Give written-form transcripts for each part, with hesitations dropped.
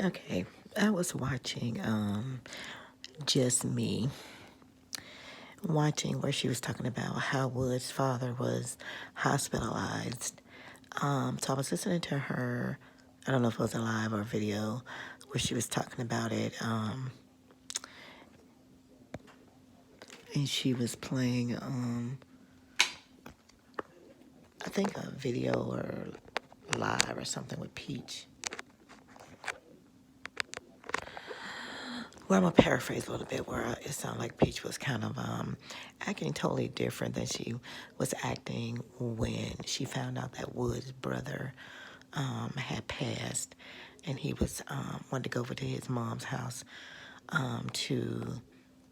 Okay, I was watching Just Me, watching where she was talking about how Wood's father was hospitalized. So I was listening to her, I don't know if it was a live or a video, where she was talking about it. And she was playing, I think a video or live or something with Peach. Well, I'm gonna paraphrase a little bit where it sounded like Peach was kind of acting totally different than she was acting when she found out that Wood's brother had passed, and he was wanted to go over to his mom's house to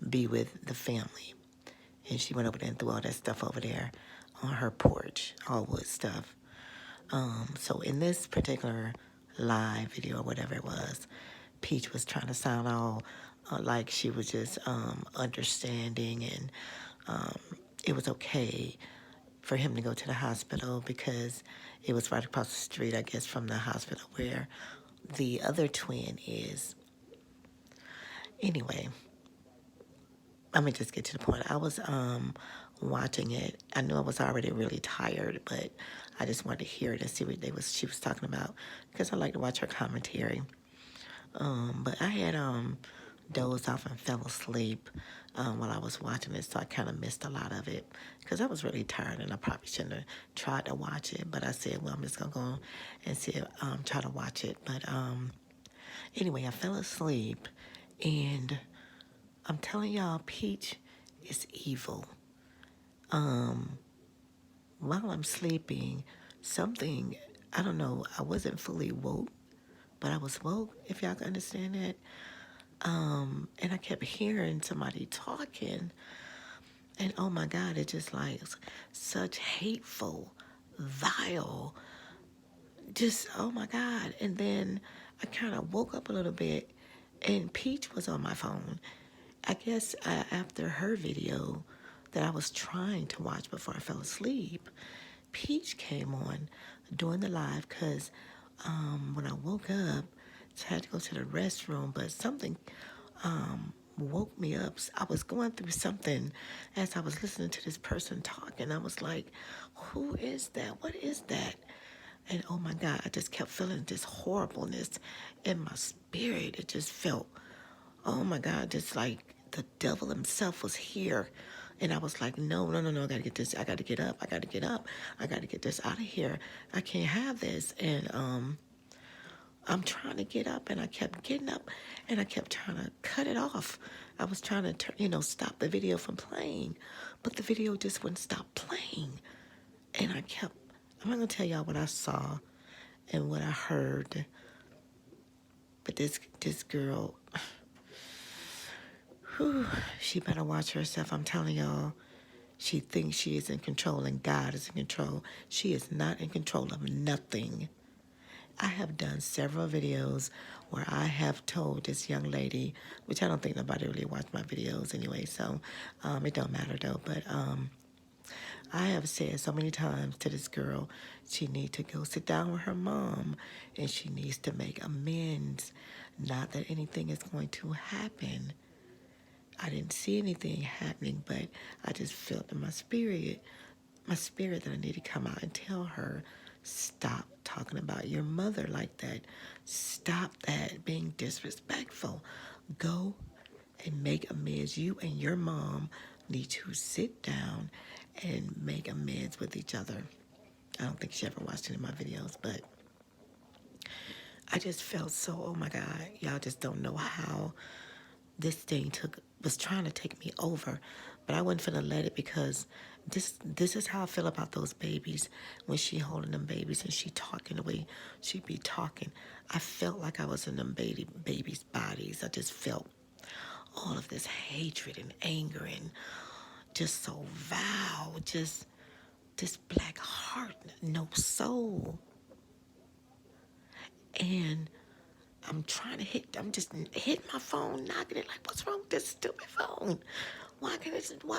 be with the family, and she went over there and threw all that stuff over there on her porch, all wood stuff. So in this particular live video or whatever it was, Peach was trying to sound all like she was just understanding, and it was okay for him to go to the hospital because it was right across the street, I guess, from the hospital where the other twin is. Anyway, let me just get to the point. I was watching it. I knew I was already really tired, but I just wanted to hear it and see what she was talking about because I like to watch her commentary. But I had dozed off and fell asleep while I was watching it, so I kind of missed a lot of it because I was really tired and I probably shouldn't have tried to watch it. But I said, well, I'm just gonna go and see it, try to watch it. But anyway, I fell asleep, and I'm telling y'all, Peach is evil. While I'm sleeping, something, I don't know, I wasn't fully woke, but I was woke, if y'all can understand that. And I kept hearing somebody talking, and oh my God, it just like such hateful, vile, just oh my God. And then I kind of woke up a little bit, and Peach was on my phone. I guess after her video that I was trying to watch before I fell asleep, Peach came on during the live because when I woke up, so I had to go to the restroom, but something woke me up. I was going through something as I was listening to this person talk, and I was like, who is that? What is that? And oh my God, I just kept feeling this horribleness in my spirit. It just felt, oh my God, just like the devil himself was here. And I was like, no, no, no, no, I gotta get this, I gotta get up, I gotta get up, I gotta get this out of here. I can't have this. And I'm trying to get up, and I kept getting up, and I kept trying to cut it off. I was trying to, stop the video from playing, but the video just wouldn't stop playing. And I'm not gonna tell y'all what I saw and what I heard, but this girl, whew, she better watch herself. I'm telling y'all, she thinks she is in control and God is in control. She is not in control of nothing. I have done several videos where I have told this young lady, which I don't think nobody really watched my videos anyway, so it don't matter though, but I have said so many times to this girl, she needs to go sit down with her mom and she needs to make amends. Not that anything is going to happen. I didn't see anything happening, but I just felt in my spirit that I need to come out and tell her, stop talking about your mother like that. Stop that being disrespectful. Go and make amends. You and your mom need to sit down and make amends with each other. I don't think she ever watched any of my videos, but I just felt so, oh my God, y'all just don't know how this thing was trying to take me over, but I wasn't finna let it because this is how I feel about those babies when she holding them babies and she talking the way she be talking. I felt like I was in them babies' bodies. I just felt all of this hatred and anger and just so vile, just this black heart, no soul. And I'm just hitting my phone, knocking it like, what's wrong with this stupid phone? Why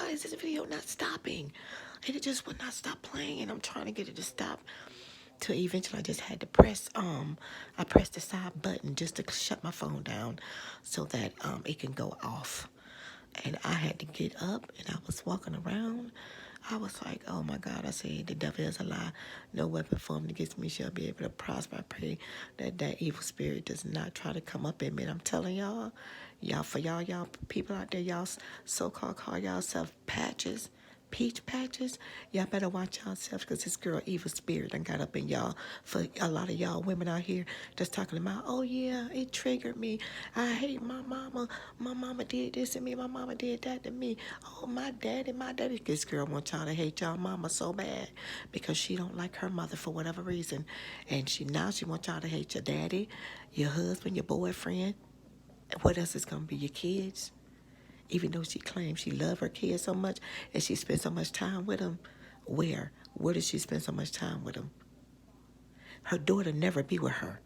is this video not stopping? And it just would not stop playing, and I'm trying to get it to stop. to eventually I just had to press I pressed the side button just to shut my phone down so that it can go off. And I had to get up and I was walking around. I was like, oh my God, I said, the devil is a lie. No weapon formed against me shall be able to prosper. I pray that that evil spirit does not try to come up in me. And I'm telling y'all, y'all people out there, y'all so-called call yourself patches, peach patches. Y'all better watch yourselves because this girl, evil spirit, done got up in y'all. For a lot of y'all women out here just talking about, oh yeah, it triggered me. I hate my mama. My mama did this to me. My mama did that to me. Oh, my daddy, my daddy. This girl wants y'all to hate y'all mama so bad because she don't like her mother for whatever reason. And she wants y'all to hate your daddy, your husband, your boyfriend. What else is going to be? Your kids? Even though she claims she loves her kids so much and she spends so much time with them, where? Where does she spend so much time with them? Her daughter never be with her.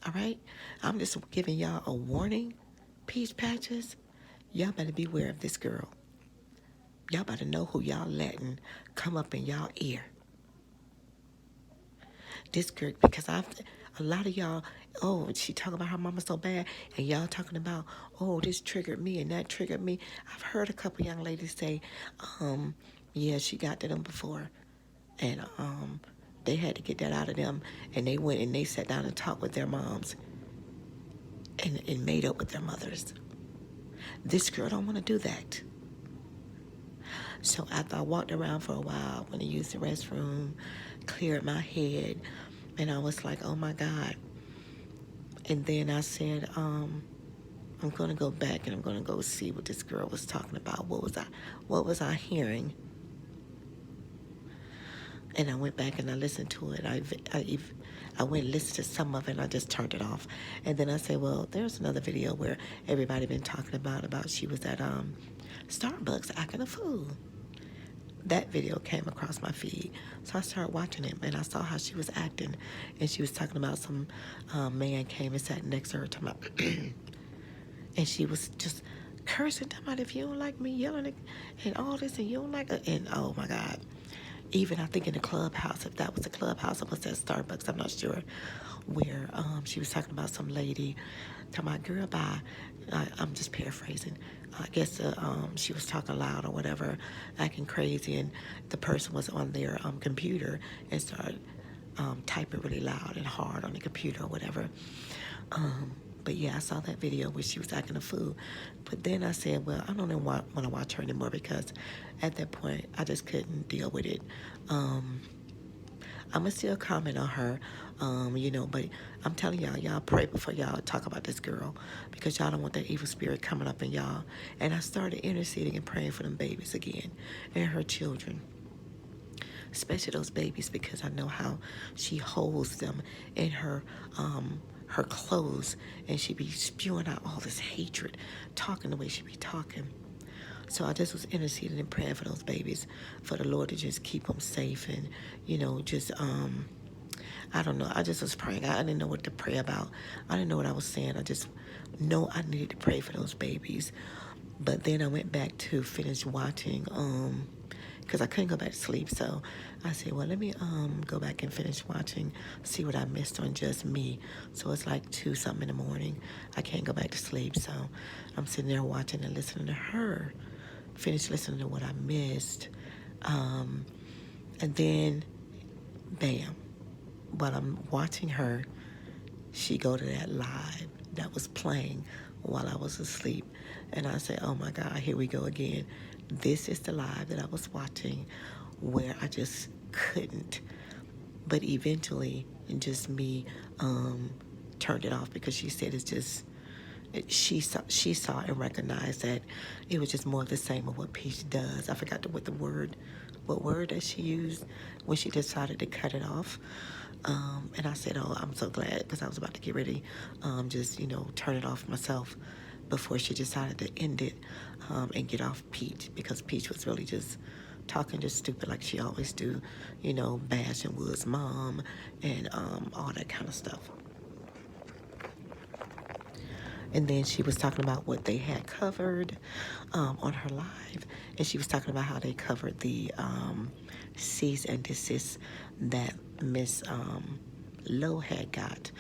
All right? I'm just giving y'all a warning, peach patches. Y'all better beware of this girl. Y'all better know who y'all letting come up in y'all ear. This girl, because a lot of y'all, oh, she talking about her mama so bad, and y'all talking about, oh, this triggered me and that triggered me. I've heard a couple young ladies say, yeah, she got to them before, and they had to get that out of them, and they went and they sat down and talked with their moms, and made up with their mothers. This girl don't want to do that. So after I walked around for a while, when I used the restroom, cleared my head, and I was like, oh my God. And then I said, I'm going to go back and I'm going to go see what this girl was talking about. What was I hearing? And I went back and I listened to it. I went and listened to some of it and I just turned it off. And then I said, well, there's another video where everybody been talking about she was at Starbucks acting a fool. That video came across my feed. So I started watching it and I saw how she was acting. And she was talking about some man came and sat next to her talking about and she was just cursing, talking about if you don't like me, yelling and all this and you don't like it. And oh my God. Even I think in the clubhouse, if that was the clubhouse, it was at Starbucks, I'm not sure, where she was talking about some lady, talking about, girl, bye. I'm just paraphrasing. I guess she was talking loud or whatever, acting crazy, and the person was on their computer and started typing really loud and hard on the computer or whatever. But yeah, I saw that video where she was acting a fool. But then I said, well, I don't want to watch her anymore because at that point, I just couldn't deal with it. I'm going to still comment on her, but I'm telling y'all pray before y'all talk about this girl because y'all don't want that evil spirit coming up in y'all. And I started interceding and praying for them babies again and her children. Especially those babies because I know how she holds them in her clothes and she be spewing out all this hatred, talking the way she be talking. So I just was interceding and praying for those babies, for the Lord to just keep them safe and, I don't know. I just was praying. I didn't know what to pray about. I didn't know what I was saying. I just know I needed to pray for those babies. But then I went back to finish watching, because I couldn't go back to sleep. So I said, well, let me go back and finish watching, see what I missed on Just Me. So it's like 2 something in the morning. I can't go back to sleep. So I'm sitting there watching and listening to her, finish listening to what I missed. And then, bam, while I'm watching her, she go to that live that was playing while I was asleep. And I said, oh my God, here we go again. This is the live that I was watching where I just couldn't. But eventually, Just Me turned it off because she said it's just, she saw and recognized that it was just more of the same of what Peach does. I forgot what word that she used when she decided to cut it off. And I said, oh, I'm so glad because I was about to get ready, turn it off myself before she decided to end it and get off Peach because Peach was really just talking just stupid like she always do, bashing Wood's mom and all that kind of stuff. And then she was talking about what they had covered on her live. And she was talking about how they covered the cease and desist that Miss Lowe had got,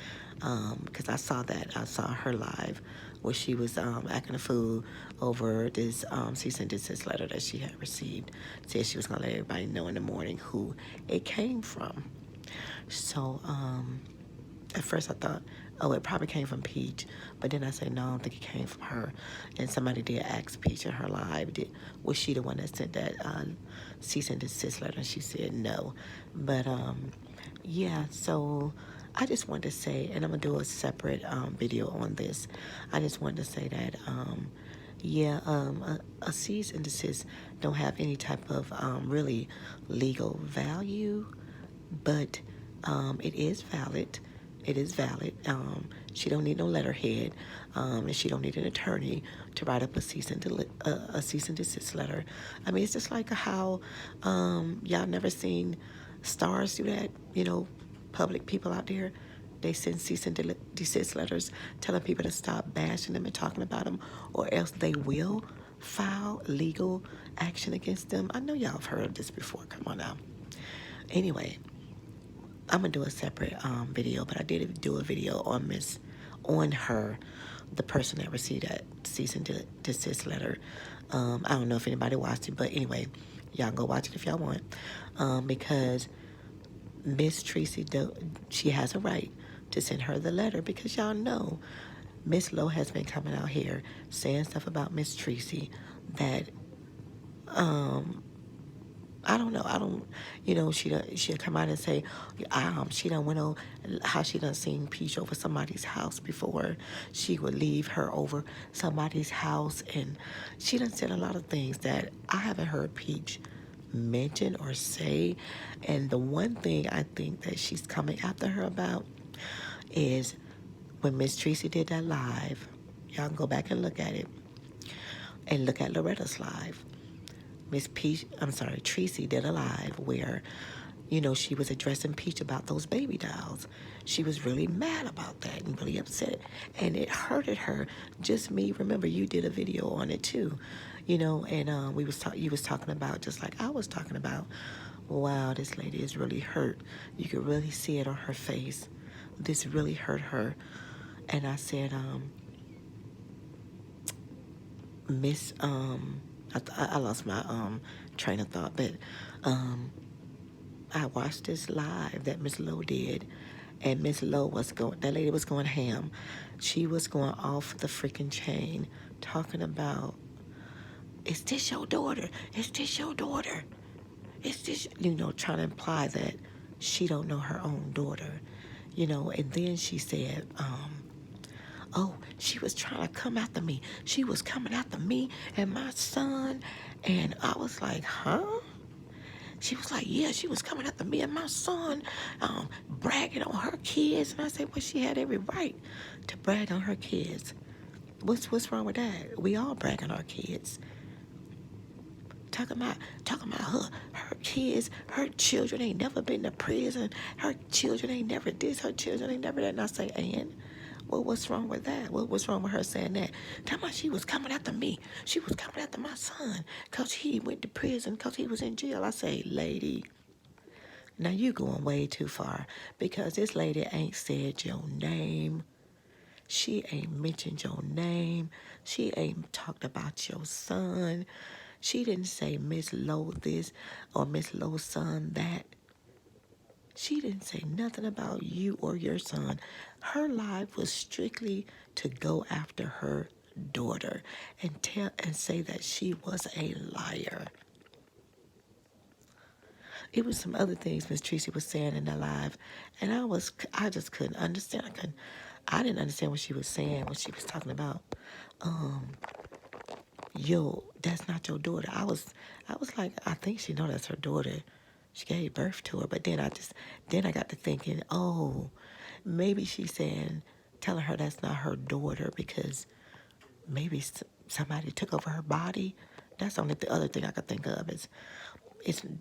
because I saw her live where she was acting a fool over this cease and desist letter that she had received. Said she was gonna let everybody know in the morning who it came from. So at first I thought, oh, it probably came from Peach, but then I said, no, I don't think it came from her. And somebody did ask Peach in her live, was she the one that sent that cease and desist letter? And she said no. But yeah, so I just wanted to say, and I'm gonna do a separate video on this. I just wanted to say that a cease and desist don't have any type of really legal value, but it is valid. It is valid. She don't need no letterhead, and she don't need an attorney to write up a cease and desist letter. I mean, it's just like how y'all never seen stars do that. You know, public people out there, they send cease and desist letters telling people to stop bashing them and talking about them, or else they will file legal action against them. I know y'all have heard of this before. Come on now. Anyway, I'm gonna do a separate video, but I did do a video on her, the person that received that cease and desist letter. I don't know if anybody watched it, but anyway, y'all can go watch it if y'all want, because Miss Tracy, she has a right to send her the letter, because y'all know Miss Lowe has been coming out here saying stuff about Miss Tracy that I don't know. I don't, she'll come out and say, she done went on, how she done seen Peach over somebody's house before. She would leave her over somebody's house. And she done said a lot of things that I haven't heard Peach mention or say. And the one thing I think that she's coming after her about is when Miss Tracy did that live. Y'all can go back and look at it. And look at Loretta's live. Tracy did a live where, she was addressing Peach about those baby dolls. She was really mad about that and really upset. And it hurted her. Just me, remember, you did a video on it too, and you was talking about, just like I was talking about, wow, this lady is really hurt. You could really see it on her face. This really hurt her. And I said, Miss, I lost my train of thought, but I watched this live that Miss Lowe did, and Miss Lowe that lady was going ham. She was going off the freaking chain, talking about, is this your daughter? Is this your daughter? Is this, trying to imply that she don't know her own daughter, and then she said, oh, she was trying to come after me. She was coming after me and my son. And I was like, huh? She was like, yeah, she was coming after me and my son, bragging on her kids. And I said, well, she had every right to brag on her kids. What's wrong with that? We all brag on our kids. Talking about her kids, her children ain't never been to prison. Her children ain't never this. Her children ain't never that. And I say, and? Well, what's wrong with that? What's wrong with her saying that? Tell me she was coming after me. She was coming after my son because he went to prison because he was in jail. I say, lady, now you going way too far, because this lady ain't said your name. She ain't mentioned your name. She ain't talked about your son. She didn't say Miss Lowe this or Miss Lowe's son that. She didn't say nothing about you or your son. Her life was strictly to go after her daughter and say that she was a liar. It was some other things Miss Tracy was saying in the live, and I just couldn't understand. I didn't understand what she was saying when she was talking about, yo, that's not your daughter. I was like, I think she know that's her daughter. She gave birth to her, but then I got to thinking, oh, maybe she's telling her that's not her daughter because maybe somebody took over her body. That's only the other thing I could think of is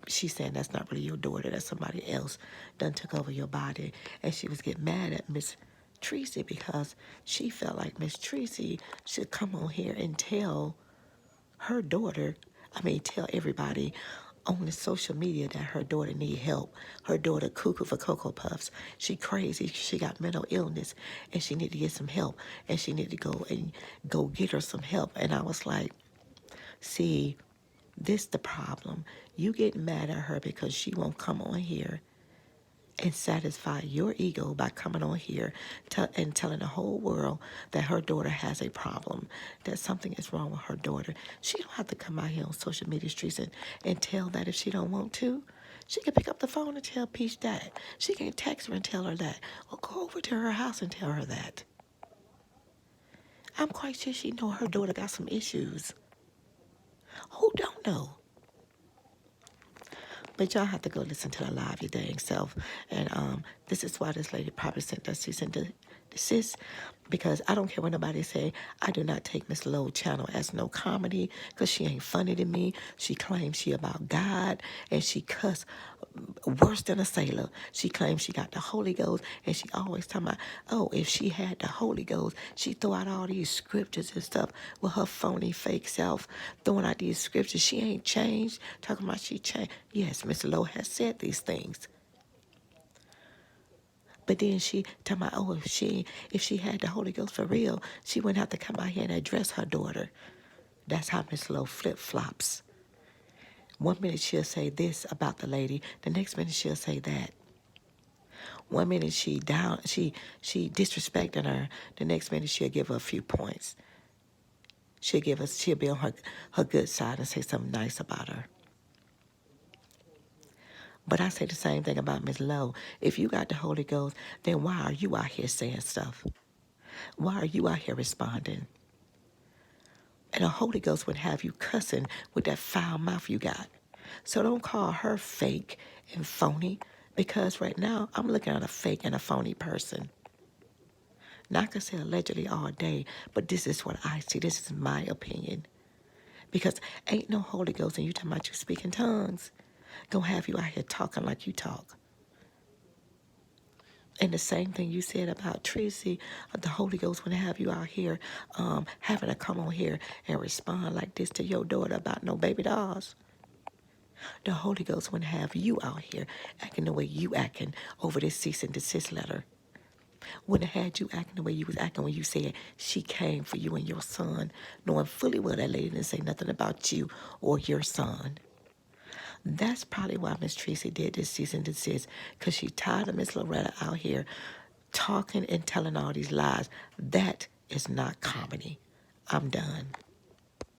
she's saying that's not really your daughter, that somebody else done took over your body. And she was getting mad at Miss Tracy because she felt like Miss Tracy should come on here and tell her daughter, tell everybody on the social media that her daughter need help. Her daughter cuckoo for Cocoa Puffs. She crazy. She got mental illness and she need to get some help. And she need to go get her some help. And I was like, see, this the problem. You get mad at her because she won't come on here and satisfy your ego by coming on here and telling the whole world that her daughter has a problem, that something is wrong with her daughter. She don't have to come out here on social media streets and tell that if she don't want to. She can pick up the phone and tell Peach that. She can text her and tell her that. Or go over to her house and tell her that. I'm quite sure she know her daughter got some issues. Who don't know? But y'all have to go listen to the live your dang self. And this is why this lady probably sent us cease and desist. Because I don't care what nobody say. I do not take Miss Lowe channel as no comedy. Because she ain't funny to me. She claims she about God. And she cuss worse than a sailor. She claims she got the Holy Ghost. And she always talking about, oh, if she had the Holy Ghost, she throw out all these scriptures and stuff with her phony fake self. Throwing out these scriptures. She ain't changed. Talking about she changed. Yes, Miss Lowe has said these things. But then she talking about, oh, if she had the Holy Ghost for real, she wouldn't have to come out here and address her daughter. That's how Miss Lowe flip-flops. One minute she'll say this about the lady, the next minute she'll say that. One minute she disrespecting her, the next minute she'll give her a few points. She'll be on her good side and say something nice about her. But I say the same thing about Miss Lowe. If you got the Holy Ghost, then why are you out here saying stuff? Why are you out here responding? And the Holy Ghost would have you cussing with that foul mouth you got. So don't call her fake and phony, because right now I'm looking at a fake and a phony person. Now I can say allegedly all day, but this is what I see. This is my opinion. Because ain't no Holy Ghost and you talking about you speak in tongues. Gonna have you out here talking like you talk. And the same thing you said about Tracy, the Holy Ghost would have you out here having to come on here and respond like this to your daughter about no baby dolls. The Holy Ghost wouldn't have you out here acting the way you acting over this cease and desist letter. Wouldn't have had you acting the way you was acting when you said she came for you and your son, knowing fully well that lady didn't say nothing about you or your son. That's probably why Miss Tracy did this cease and desist, because she tired of Miss Loretta out here talking and telling all these lies. That is not comedy. I'm done.